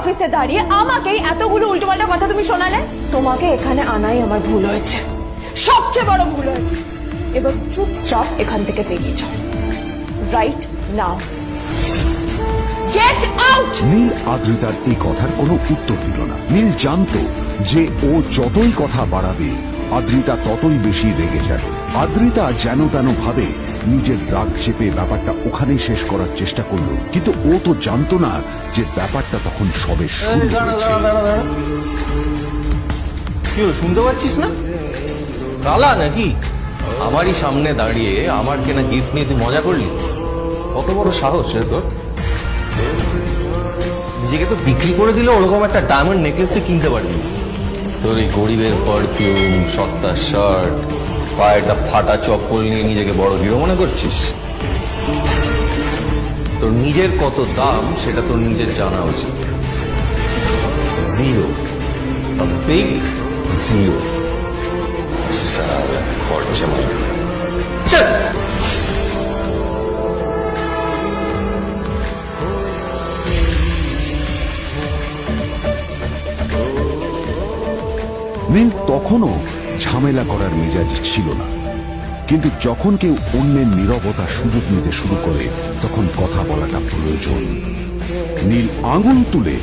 অফিসে দাঁড়িয়ে আমাকেই এতগুলো উল্টোপাল্টা কথা তুমি শোনালে। তোমাকে এখানে আনাই আমার ভুল হয়েছে, সবচেয়ে বড় ভুল হয়েছে। এবার চুপচাপ এখান থেকে বেরিয়ে যাও, right now. Get out. Neel আদ্রিতার এই কথার কোনো উত্তর দিল না। নীল জানতো যে ও যতই কথা বাড়াবে আদ্রিতা ততই বেশি রেগে যাবে। আদ্রিতা যেন তেন ভাবে নিজের রাগ চেপে ব্যাপারটা ওখানেই শেষ করার চেষ্টা করলো, কিন্তু ও তো জানতো না যে ব্যাপারটা তখন সবে শুরু হয়েছে। কি হলো, শুনতে পাচ্ছিস না? কালা নাকি? আমারই সামনে দাঁড়িয়ে আমার কেনা গিফট নিয়ে তুই মজা করলি? কত বড় সাহস রে তোর! নিজেকে তো বিক্রি করে দিলে ওরকম একটা ডায়মন্ড নেকলেস তুই কিনতে পারবি। তোর এই গরিবের পারফিউম, সস্তা শার্ট, পায়ে একটা ফাটা চপ্পল নিয়ে নিজেকে বড় হিরো মনে করছিস? তোর নিজের কত দাম সেটা তোর নিজের জানা উচিত। Zero, big zero. সারা খরচা মানে চল। নীল তখনও ঝামেলা করার মেজাজ ছিল না, কিন্তু যখন কেউ অন্যের নীরবতার সুযোগ নিতে শুরু করে তখন কথা বলাটা প্রয়োজন। নীল আঙুল তুলে